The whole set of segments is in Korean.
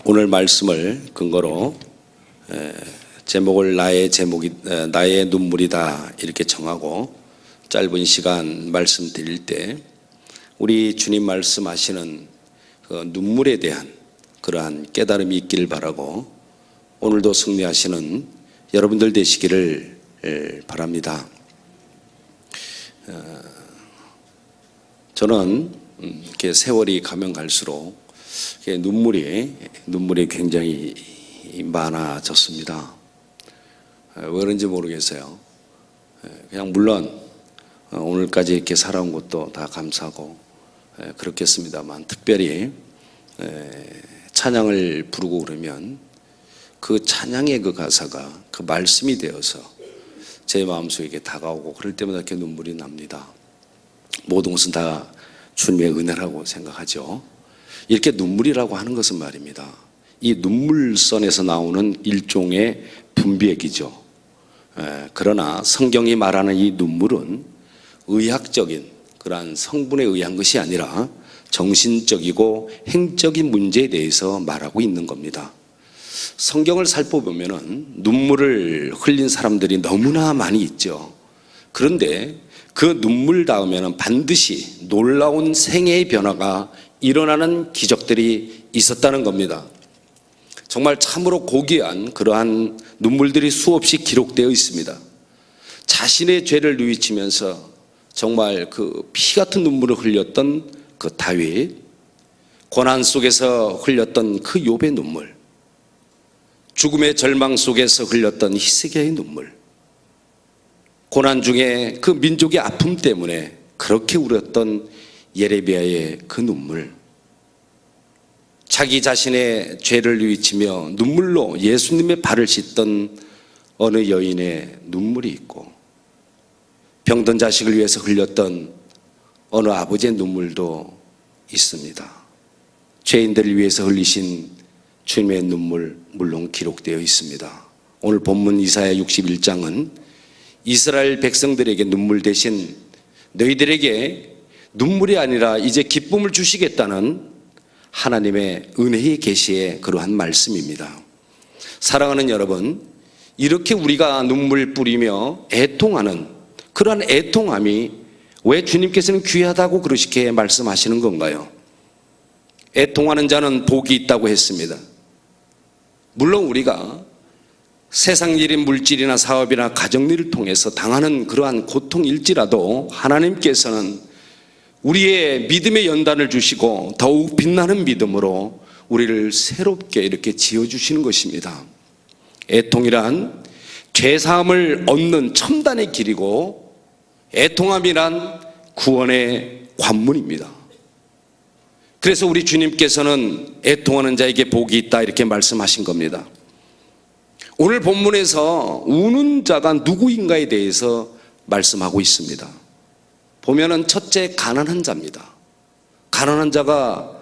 오늘 말씀을 근거로 제목을 나의 눈물이다 이렇게 정하고 짧은 시간 말씀드릴 때 우리 주님 말씀하시는 그 눈물에 대한 그러한 깨달음이 있기를 바라고 오늘도 승리하시는 여러분들 되시기를 바랍니다. 저는 이렇게 세월이 가면 갈수록 눈물이 굉장히 많아졌습니다. 왜 그런지 모르겠어요. 그냥 물론 오늘까지 이렇게 살아온 것도 다 감사하고 그렇겠습니다만 특별히 찬양을 부르고 그러면 그 찬양의 그 가사가 그 말씀이 되어서 제 마음속에 다가오고 그럴 때마다 이렇게 눈물이 납니다. 모든 것은 다 주님의 은혜라고 생각하죠. 이렇게 눈물이라고 하는 것은 말입니다, 이 눈물선에서 나오는 일종의 분비액이죠. 그러나 성경이 말하는 이 눈물은 의학적인 그러한 성분에 의한 것이 아니라 정신적이고 행적인 문제에 대해서 말하고 있는 겁니다. 성경을 살펴보면 눈물을 흘린 사람들이 너무나 많이 있죠. 그런데 그 눈물 다음에는 반드시 놀라운 생애의 변화가 일어나는 기적들이 있었다는 겁니다. 정말 참으로 고귀한 그러한 눈물들이 수없이 기록되어 있습니다. 자신의 죄를 뉘우치면서 정말 그 피 같은 눈물을 흘렸던 그 다윗, 고난 속에서 흘렸던 그 욥의 눈물, 죽음의 절망 속에서 흘렸던 히스기야의 눈물, 고난 중에 그 민족의 아픔 때문에 그렇게 울었던 예레미야의 그 눈물, 자기 자신의 죄를 뉘우치며 눈물로 예수님의 발을 씻던 어느 여인의 눈물이 있고, 병든 자식을 위해서 흘렸던 어느 아버지의 눈물도 있습니다. 죄인들을 위해서 흘리신 주님의 눈물 물론 기록되어 있습니다. 오늘 본문 이사야 61장은 이스라엘 백성들에게 눈물 대신 너희들에게 눈물이 아니라 이제 기쁨을 주시겠다는 하나님의 은혜의 계시의 그러한 말씀입니다. 사랑하는 여러분, 이렇게 우리가 눈물 뿌리며 애통하는 그러한 애통함이 왜 주님께서는 귀하다고 그렇게 말씀하시는 건가요? 애통하는 자는 복이 있다고 했습니다. 물론 우리가 세상 일인 물질이나 사업이나 가정일을 통해서 당하는 그러한 고통일지라도 하나님께서는 우리의 믿음의 연단을 주시고 더욱 빛나는 믿음으로 우리를 새롭게 이렇게 지어주시는 것입니다. 애통이란 죄사함을 얻는 첨단의 길이고 애통함이란 구원의 관문입니다. 그래서 우리 주님께서는 애통하는 자에게 복이 있다 이렇게 말씀하신 겁니다. 오늘 본문에서 우는 자가 누구인가에 대해서 말씀하고 있습니다. 보면은 첫째 가난한 자입니다. 가난한 자가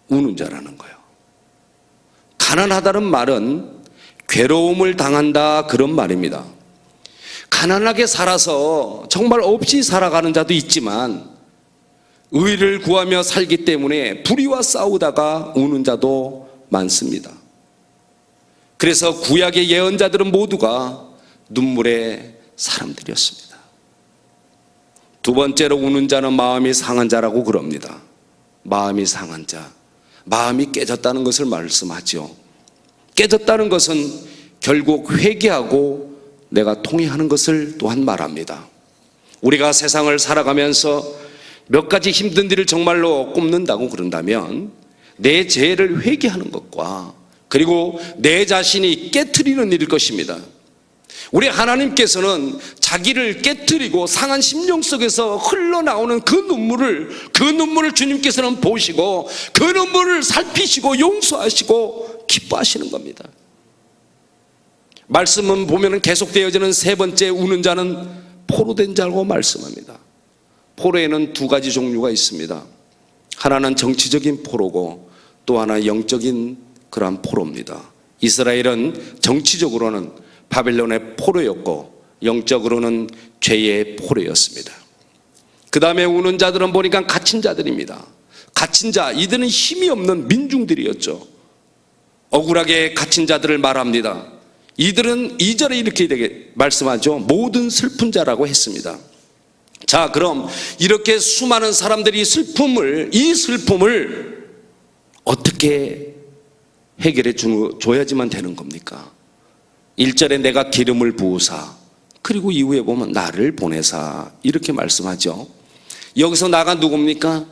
우는 자라는 거예요. 가난하다는 말은 괴로움을 당한다 그런 말입니다. 가난하게 살아서 정말 없이 살아가는 자도 있지만 의를 구하며 살기 때문에 불의와 싸우다가 우는 자도 많습니다. 그래서 구약의 예언자들은 모두가 눈물의 사람들이었습니다. 두 번째로 우는 자는 마음이 상한 자라고 그럽니다. 마음이 상한 자, 마음이 깨졌다는 것을 말씀하죠. 깨졌다는 것은 결국 회개하고 내가 통회하는 것을 또한 말합니다. 우리가 세상을 살아가면서 몇 가지 힘든 일을 정말로 꼽는다고 그런다면 내 죄를 회개하는 것과 그리고 내 자신이 깨트리는 일일 것입니다. 우리 하나님께서는 자기를 깨트리고 상한 심령 속에서 흘러나오는 그 눈물을 주님께서는 보시고 그 눈물을 살피시고 용서하시고 기뻐하시는 겁니다. 말씀은 보면 계속되어지는 세 번째 우는 자는 포로된 자라고 말씀합니다. 포로에는 두 가지 종류가 있습니다. 하나는 정치적인 포로고 또 하나 영적인 그러한 포로입니다. 이스라엘은 정치적으로는 바벨론의 포로였고 영적으로는 죄의 포로였습니다. 그 다음에 우는 자들은 보니까 갇힌 자들입니다. 갇힌 자, 이들은 힘이 없는 민중들이었죠. 억울하게 갇힌 자들을 말합니다. 이들은 2절에 이렇게 말씀하죠. 모든 슬픈 자라고 했습니다. 자, 그럼 이렇게 수많은 사람들이 이 슬픔을 어떻게 해결해 줘야지만 되는 겁니까? 1절에 내가 기름을 부으사, 그리고 이후에 보면 나를 보내사, 이렇게 말씀하죠. 여기서 나가 누굽니까?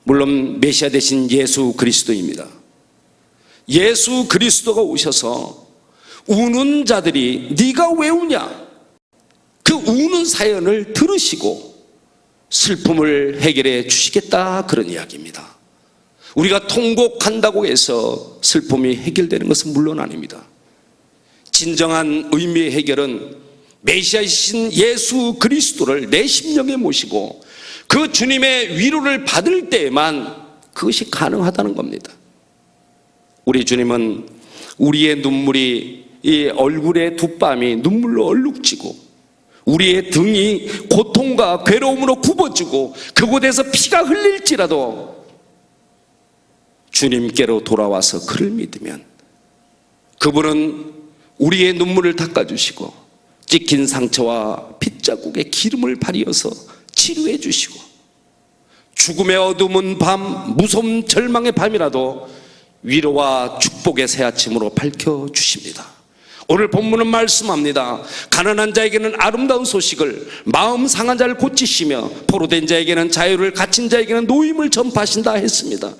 물론 메시아 되신 예수 그리스도입니다. 예수 그리스도가 오셔서 우는 자들이 네가 왜 우냐? 그 우는 사연을 들으시고 슬픔을 해결해 주시겠다, 그런 이야기입니다. 우리가 통곡한다고 해서 슬픔이 해결되는 것은 물론 아닙니다. 진정한 의미의 해결은 메시아이신 예수 그리스도를 내 심령에 모시고 그 주님의 위로를 받을 때에만 그것이 가능하다는 겁니다. 우리 주님은 우리의 눈물이, 이 얼굴의 두 뺨이 눈물로 얼룩지고 우리의 등이 고통과 괴로움으로 굽어지고 그곳에서 피가 흘릴지라도 주님께로 돌아와서 그를 믿으면 그분은 우리의 눈물을 닦아주시고 찍힌 상처와 핏자국에 기름을 발이어서 치료해 주시고 죽음의 어두운 밤, 무서운 절망의 밤이라도 위로와 축복의 새아침으로 밝혀주십니다. 오늘 본문은 말씀합니다. 가난한 자에게는 아름다운 소식을, 마음 상한 자를 고치시며 포로된 자에게는 자유를, 갇힌 자에게는 노임을 전파하신다 했습니다.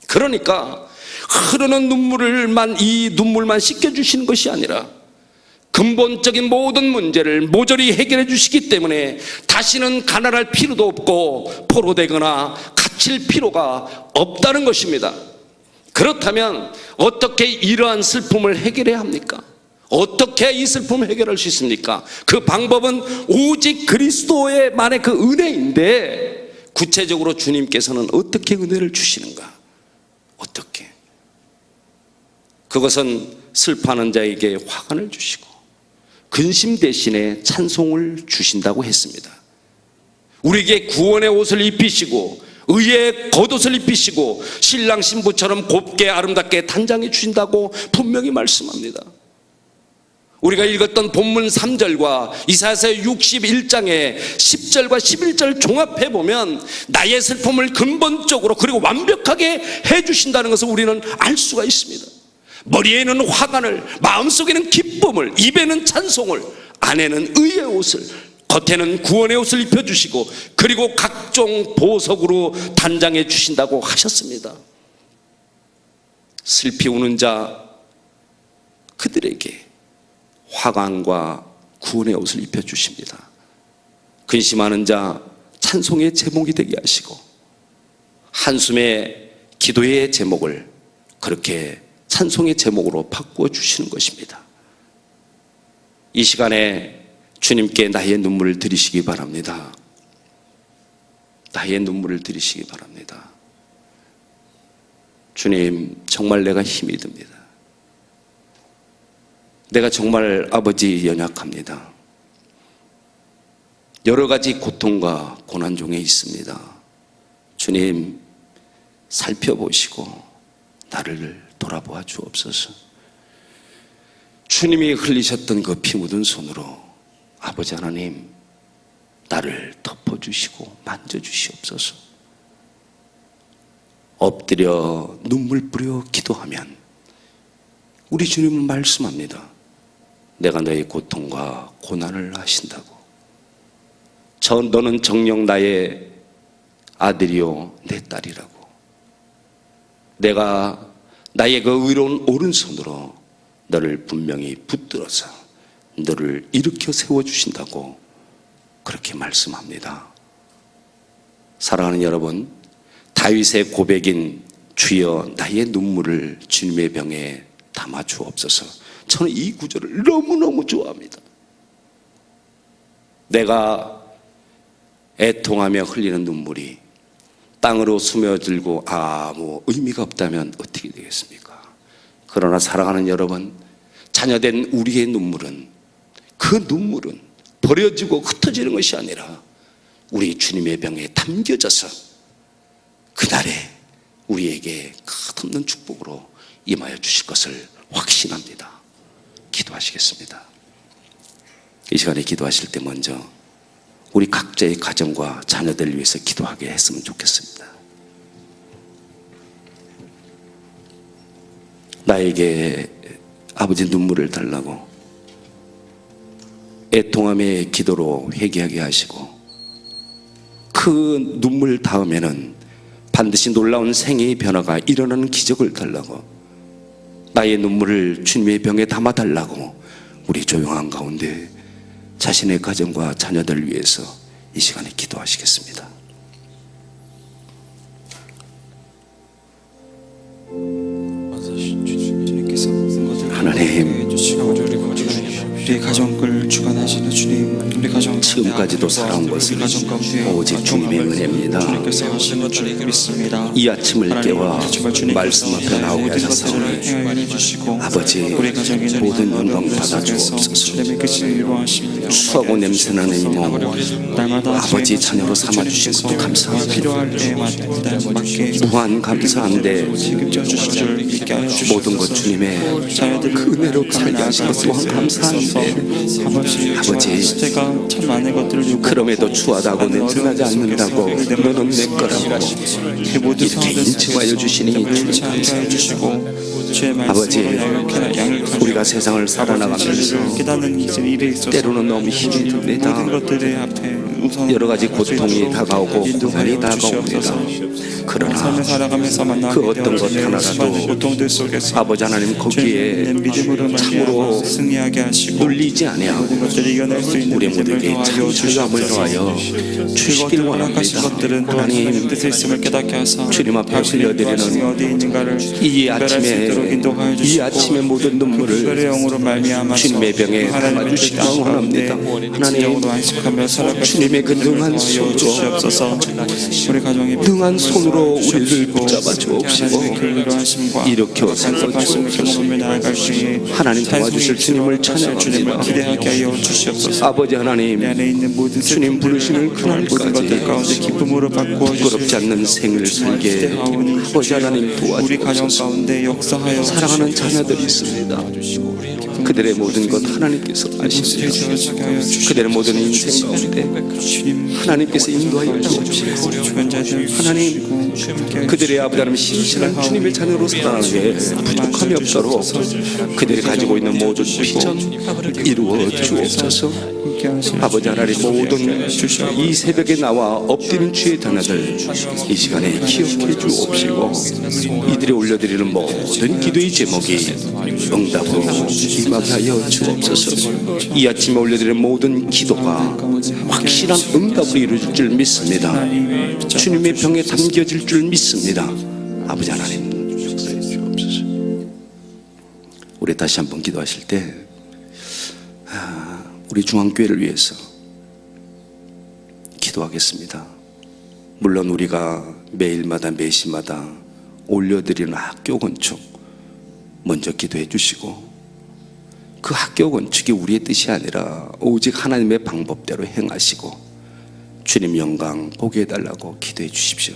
그러니까 흐르는 이 눈물만 씻겨주시는 것이 아니라 근본적인 모든 문제를 모조리 해결해 주시기 때문에 다시는 가난할 필요도 없고 포로되거나 갇힐 필요가 없다는 것입니다. 그렇다면 어떻게 이러한 슬픔을 해결해야 합니까? 어떻게 이 슬픔을 해결할 수 있습니까? 그 방법은 오직 그리스도의만의 그 은혜인데 구체적으로 주님께서는 어떻게 은혜를 주시는가? 어떻게? 그것은 슬퍼하는 자에게 화관을 주시고 근심 대신에 찬송을 주신다고 했습니다. 우리에게 구원의 옷을 입히시고 의의 겉옷을 입히시고 신랑 신부처럼 곱게 아름답게 단장해 주신다고 분명히 말씀합니다. 우리가 읽었던 본문 3절과 이사야서 61장의 10절과 11절 종합해보면 나의 슬픔을 근본적으로 그리고 완벽하게 해주신다는 것을 우리는 알 수가 있습니다. 머리에는 화관을, 마음속에는 기쁨을, 입에는 찬송을, 안에는 의의 옷을, 겉에는 구원의 옷을 입혀주시고 그리고 각종 보석으로 단장해 주신다고 하셨습니다. 슬피 우는 자 그들에게 화관과 구원의 옷을 입혀주십니다. 근심하는 자 찬송의 제목이 되게 하시고 한숨의 기도의 제목을 그렇게 찬송의 제목으로 바꾸어 주시는 것입니다. 이 시간에 주님께 나의 눈물을 드리시기 바랍니다. 나의 눈물을 드리시기 바랍니다. 주님, 정말 내가 힘이 듭니다. 내가 정말 아버지 연약합니다. 여러 가지 고통과 고난 중에 있습니다. 주님, 살펴보시고 나를 돌아보아 주옵소서. 주님이 흘리셨던 그 피 묻은 손으로 아버지 하나님, 나를 덮어주시고 만져주시옵소서. 엎드려 눈물 뿌려 기도하면 우리 주님은 말씀합니다. 내가 너의 고통과 고난을 아신다고. 너는 정녕 나의 아들이요 내 딸이라고. 내가 나의 그 의로운 오른손으로 너를 분명히 붙들어서 너를 일으켜 세워주신다고 그렇게 말씀합니다. 사랑하는 여러분, 다윗의 고백인 주여 나의 눈물을 주님의 병에 담아 주옵소서. 저는 이 구절을 너무너무 좋아합니다. 내가 애통하며 흘리는 눈물이 땅으로 스며들고 아무 의미가 없다면 어떻게 되겠습니까? 그러나 사랑하는 여러분, 자녀된 우리의 눈물은, 그 눈물은 버려지고 흩어지는 것이 아니라 우리 주님의 병에 담겨져서 그날에 우리에게 끝없는 축복으로 임하여 주실 것을 확신합니다. 기도하시겠습니다. 이 시간에 기도하실 때 먼저 우리 각자의 가정과 자녀들을 위해서 기도하게 했으면 좋겠습니다. 나에게 아버지 눈물을 달라고 애통함의 기도로 회개하게 하시고 그 눈물 다음에는 반드시 놀라운 생애의 변화가 일어나는 기적을 달라고 나의 눈물을 주님의 병에 담아달라고 우리 조용한 가운데 자신의 가정과 자녀들을 위해서 이 시간에 기도하시겠습니다. 하나님, 우리의 가정을 주관하시는 주님, 우리 가정 지금까지도 살아온 것은 오직 주님의 은혜입니다. 주님께서 하시는 줄 믿습니다. 이 아침을 깨워 말씀 앞에 나오게 하셨사오니 아버지 모든 영광 받아 주옵소서. 추하고 냄새나는 이 몸 아버지 자녀로 삼아주신 것도 감사합니다. 필요할 때마다 무한 감사한데 모든 것 주님의 그 은혜로 살게 하신 것 또한 감사한데 아버지 제가 참 많은 것들을 그럼에도 추하다고 냄새나지 않는다고 너는 내 거라고 이렇게 인침하여 주시니 주님 감사합니다. 아버지 우리가 세상을 살아나가면서 깨닫는 일에 있어서 때로는 너무 힘이 듭니다. 모든 것들의 앞에 우선 여러 가지 고통이 다가오고 고난이 다가옵니다. 그러나 삶을 살아가면서 만나게 그 어떤 것 되는 하나라도 수많은 고통들 속에서 아버지 하나님 거기에 믿음으로 참으로 승리하게 하시고 눌리지 아니하고 모든 것들을 이겨낼 수 있는 우리 믿음을 모두에게 더하여 참자감을 더하여 주시길 그것들 원합니다. 허락하신 것들은 또 하나님 하나님 뜻에 있음을 깨닫게 하사 주님 앞에 당신의 흘려드리는 어디 있는가를 이 분별할 수 있도록 아침에 인도하여 이 주시고 아침의 모든 특별의 눈물을 영으로 말미암아서 주님의 병에 담아주시기 원합니다. 하나님 영으로 안식하며 살아갈 수 주님의 그 있는 능한 도와여 손으로 주시옵소서. 우리 가정의 능한 손으로 우리를 주시고 붙잡아 주옵시고 하나님의 그 하심과 일으켜 세워 주옵소서. 나아갈 때에 하나님 도와주실 주님을 주님을 찬양합니다. 기대하게 하여 주시옵소서. 아버지 하나님 내 안에 있는 모든 주님 부르시는 모든 것들 가운데 그날까지 기쁨으로 바꾸어 부끄럽지 않는 생을 살게 아버지 하나님 우리 가정 도와주옵소서. 가운데 역사하여 사랑하는 자녀들이 있습니다. 그들의 모든 것 하나님께서 아십니다. 그들의 모든 인생 가운데 하나님께서 인도하여 주옵시고 하나님 그들의 아버지 하나님 신실한 주님의 자녀로 살아가게 부족함이 없도록 그들이 가지고 있는 모든 비전 이루어 주옵소서. 아버지 하나님 모든 이 새벽에 나와 엎드린 주의 자녀들 이 시간에 기억해 주옵시고 이들이 올려드리는 모든 기도의 제목이 응답으로 임하게 하여 주옵소서. 이 아침에 올려드리는 모든 기도가 확실한 응답으로 이루어질 줄 믿습니다. 주님의 병에 담겨질 줄 믿습니다. 아버지 하나님 역사해 주옵소서. 우리 다시 한번 기도하실 때 우리 중앙교회를 위해서 기도하겠습니다. 물론 우리가 매일마다 매시마다 올려드리는 학교 건축 먼저 기도해 주시고 그 학교 건축이 우리의 뜻이 아니라 오직 하나님의 방법대로 행하시고 주님 영광 보게 해달라고 기도해 주십시오.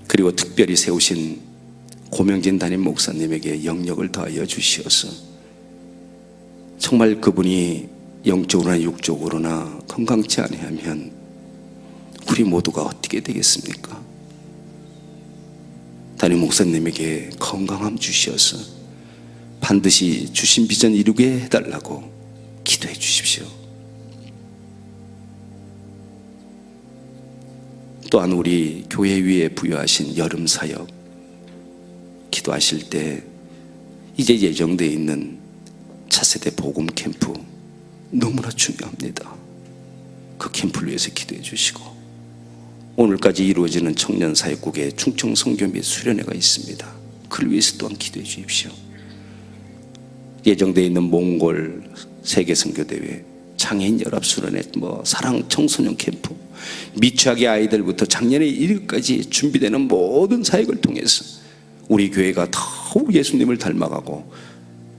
그리고 특별히 세우신 고명진 담임 목사님에게 영역을 더하여 주시어서 정말 그분이 영적으로나 육적으로나 건강치 아니하면 우리 모두가 어떻게 되겠습니까? 담임 목사님에게 건강함 주시어서 반드시 주신 비전 이루게 해달라고 기도해 주십시오. 또한 우리 교회 위에 부여하신 여름 사역 기도하실 때 이제 예정되어 있는 차세대 복음 캠프 너무나 중요합니다. 그 캠프를 위해서 기도해 주시고 오늘까지 이루어지는 청년 사역국의 충청 선교 및 수련회가 있습니다. 그를 위해서 또한 기도해 주십시오. 예정되어 있는 몽골 세계 선교 대회, 장애인 연합 수련회, 사랑 청소년 캠프, 미취학의 아이들부터 작년에 1일까지 준비되는 모든 사역을 통해서 우리 교회가 더욱 예수님을 닮아가고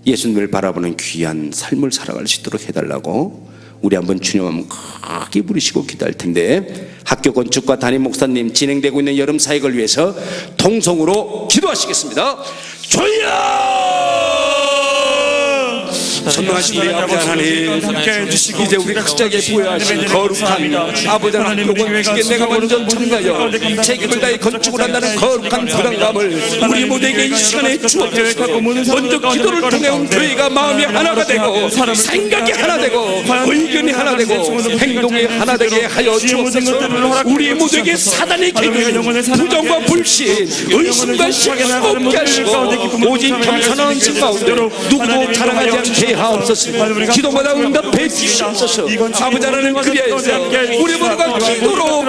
예수님을 바라보는 귀한 삶을 살아갈 수 있도록 해달라고 우리 한번 주님 한번 크게 부르시고 기도할 텐데, 학교 건축과 담임 목사님 진행되고 있는 여름 사역을 위해서 통성으로 기도하시겠습니다. 주여! 선동하신 우리 아버지 하나님, 이제 우리 극작에 부여하신 거룩한 아버지 하나님 건축에 내가 먼저 참가하여 책임을 다해 건축을 한다는 거룩한 부담감을 우리 모두에게 이 시간에 주옵소서. 먼저 기도를 통해 저희가 마음이 하나가 되고 생각이 하나 되고 의견이 하나 되고 행동이 하나 되게 하여 주옵소서. 우리 모두에게 사단의 계획, 부정과 불신, 의심과 시기 없게 하시고 오직 겸손한 신 가운데 누구도 자랑하지 않게 하옵소서. 기도마다 응답해 주시옵소서. 아버지 하나님, 그리하여서 우리 모두가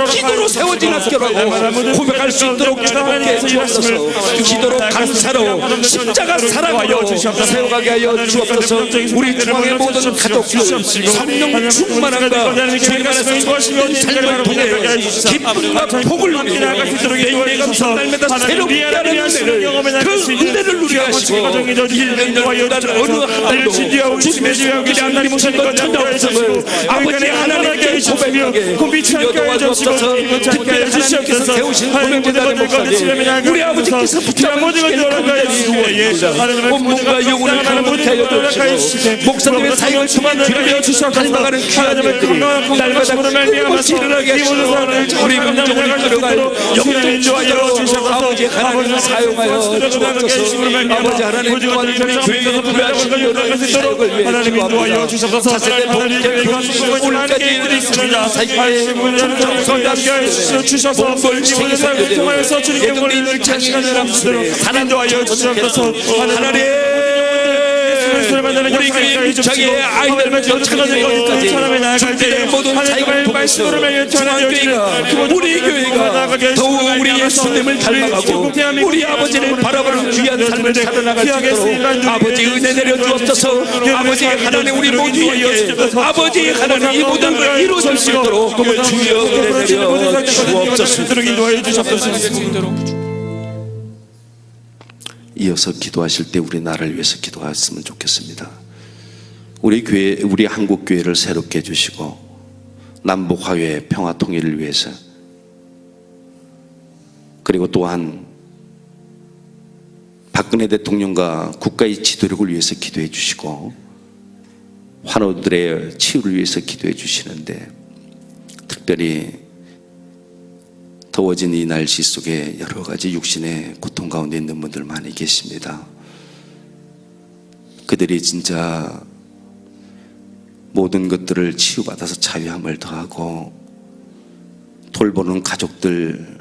기도로 세워진 학교라고 고백할 수 있도록 축복해 주옵소서. 기도로 감사로 십자가 사랑으로 세워가게 하여 주옵소서. 우리 중앙의 모든 가족들 성령 충만함과 주의 말씀을 삶을 통해 기쁨과 복을 누리고 내가 날마다 새롭게 하는 은혜를, 그 은혜를 누리게 하시고 1년 어느 한 달도 주님의 손길이 하나님 오신 것 전혀 없음을 아버지 하나님께 고백하게 주여 도와주옵소서. 특별히 하나님께서 세우신 고명제단의 목사님, 우리 아버지께서 붙잡은 몸과 영혼을 하나님께 하여 주시고 목사님의 사역을 통한 주님의 닮아가는 귀한 일들이 날마다 끊임없이 일어나게 하시고 우리 민족을 끌어갈 영적 지도자로 아버지 하나님을 사용하여 주옵소서. 아버지 하나님 또한 우리 교회가 부여하신 여러 가지 사역을 위해 기도합니다. 차세대 복음제를 오늘까지 사역에 충성하여 주셔서 몽골 생사를 통하여서 주님께 있는 장시간을 남수대로 하나님도하여 주셔서 하나님, 우리 교회 자기의 아이들을 쫓아가는 것까지 준비된 모든 사역을 통해서 중앙교회가, 우리 교회가 더욱 우리 예수님을 닮아가고 우리 아버지를 바라보는 귀한 삶을 살아나갈 수 있도록 아버지 은혜 내려주옵소서. 아버지 하나님, 우리 모두에게 아버지 하나님 이 모든 걸 이루어질 수 있도록 주여 은혜 내려 주옵소서. 이어서 기도하실 때 우리 나라를 위해서 기도했으면 좋겠습니다. 우리 교회, 우리 한국 교회를 새롭게 해주시고 남북 화해, 평화 통일을 위해서, 그리고 또한 박근혜 대통령과 국가의 지도력을 위해서 기도해 주시고 환우들의 치유를 위해서 기도해 주시는데, 특별히 더워진 이 날씨 속에 여러 가지 육신의 고통 가운데 있는 분들 많이 계십니다. 그들이 진짜 모든 것들을 치유받아서 자유함을 더하고 돌보는 가족들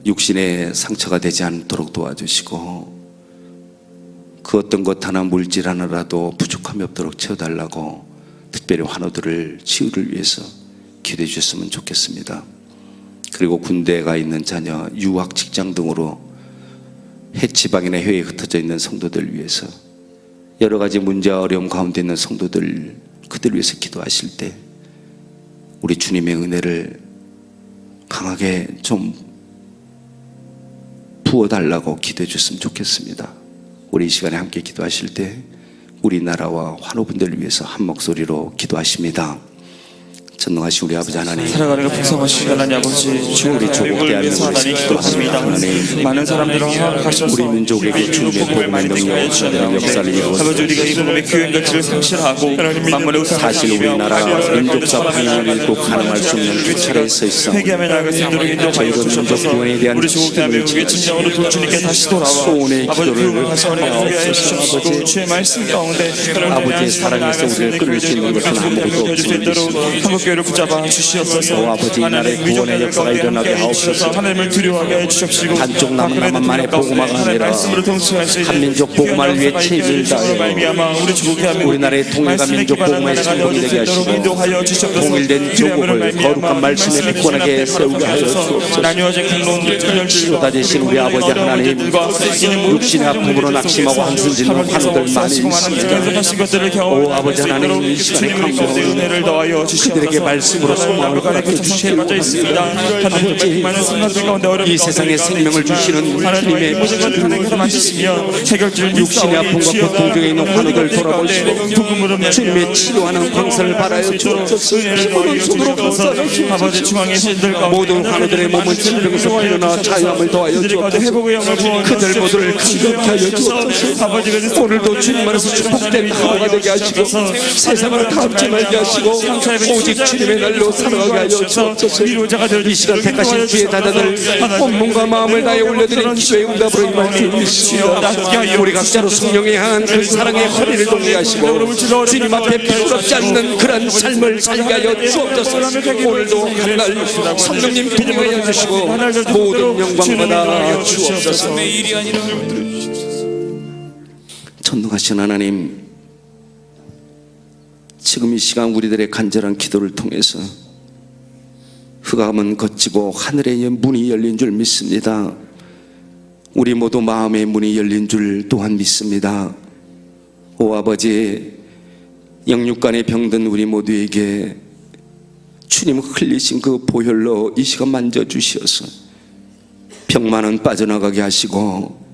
육신의 상처가 되지 않도록 도와주시고, 그 어떤 것 하나 물질 하나라도 부족함이 없도록 채워달라고 특별히 환우들을 치유를 위해서 기도해 주셨으면 좋겠습니다. 그리고 군대에 가 있는 자녀, 유학, 직장 등으로 해지방이나 해외에 흩어져 있는 성도들을 위해서, 여러 가지 문제와 어려움 가운데 있는 성도들, 그들을 위해서 기도하실 때 우리 주님의 은혜를 강하게 좀 부어달라고 기도해 줬으면 좋겠습니다. 우리 이 시간에 함께 기도하실 때 우리나라와 환우분들을 위해서 한 목소리로 기도하십니다. 전능하신 우리 아버지 하나님, 살아가는 풍성하신 하나님 아버지, 우리 조국 대한민국을 하나님 기도합니다. 많은 사람들을 허락하셔서 우리 민족에게 주님의 복음의 능력과 역사를 이루어서 아버지, 우리가 이 복음의 교회 가치를 상실하고 만물의 사실 우리나라 민족사 방향을 잃고 가늠할 수 없는 교차로에 서 있어 회개하며 나아갈 수 있도록 인도하여 주셔서 우리 조국 대한민국의 진정으로 돌주님께 다시 돌아와 소원의 아버지 기도를 구하여 주시옵시고 주의 말씀 가운데 아버지의 사랑에서 우리를 끌릴 수 있는 것은 아무것도 없습니다. 교회를 붙잡아 주시옵소서. 아버지, 이 나라의 구원의 역사가 일어나게 하옵소서. 하나님을 두려워하게 해주십시고 한쪽 나만의 복음화가 아니라 한민족 복음화를 위해 책임을 다하여 우리나라의 통일과 민족 복음화의 신봉이 되게 하시고 통일된 조국을 거룩한 말씀에 굳건하게 세우게 하여 주옵소서. 치료다 되신 우리 아버지 하나님, 육신의 아픔으로 낙심하고 한숨 짓는 환우들 많이 있습니다. 오 아버지 하나님, 이 시간에 강구하오니 그들에게 우리에게 말씀으로 소망을 허락해 주시고 이 세상에 생명을 주시는 주님의 육신의 아픔과 고통 중에 있는 환우들 돌아보시고 주님의 치료하는 광선을 바라여 주옵소서. 피부는 손으로 감싸여 주옵소서. 모든 환우들의 몸은 질병에서 풀려나 자유함을 더하여 주옵소서. 그들 모두를 감격케 하여 주옵소서. 오늘도 주님 안에서 축복된 하루가 되게 하시고 세상을 탐지 말게 하시고 오직 주님의 날로 살아가게 하여 주옵소서. 이 시간 택하신 주의 다다들 온 몸과 마음을 다해 올려드린 기도의 응답으로 임하옵소서. 우리 각자로 성령에 향한 그 사랑의 허리를 동게 하시고 주님 앞에 부끄럽지 않는 그런 삶을 살게 하여 주옵소서. 오늘도 한날 성령님 동행하여 주시고 모든 영광 받아 주옵소서. 전능하신 하나님, 지금 이 시간 우리들의 간절한 기도를 통해서 흑암은 걷히고 하늘의 문이 열린 줄 믿습니다. 우리 모두 마음의 문이 열린 줄 또한 믿습니다. 오 아버지, 영육간에 병든 우리 모두에게 주님 흘리신 그 보혈로 이 시간 만져주시어서 병만은 빠져나가게 하시고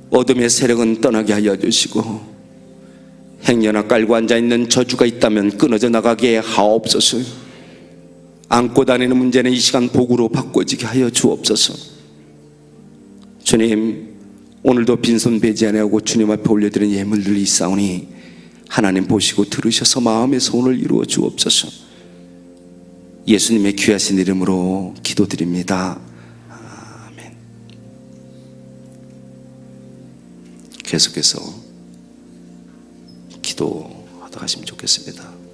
어둠의 세력은 떠나게 하여 주시고 행여나 깔고 앉아있는 저주가 있다면 끊어져 나가게 하옵소서. 안고 다니는 문제는 이 시간 복으로 바꿔지게 하여 주옵소서. 주님, 오늘도 빈손 배지 아니하고 주님 앞에 올려드린 예물들이 있사오니 하나님 보시고 들으셔서 마음의 소원을 이루어 주옵소서. 예수님의 귀하신 이름으로 기도드립니다. 아멘. 계속해서 기도하다 가시면 좋겠습니다.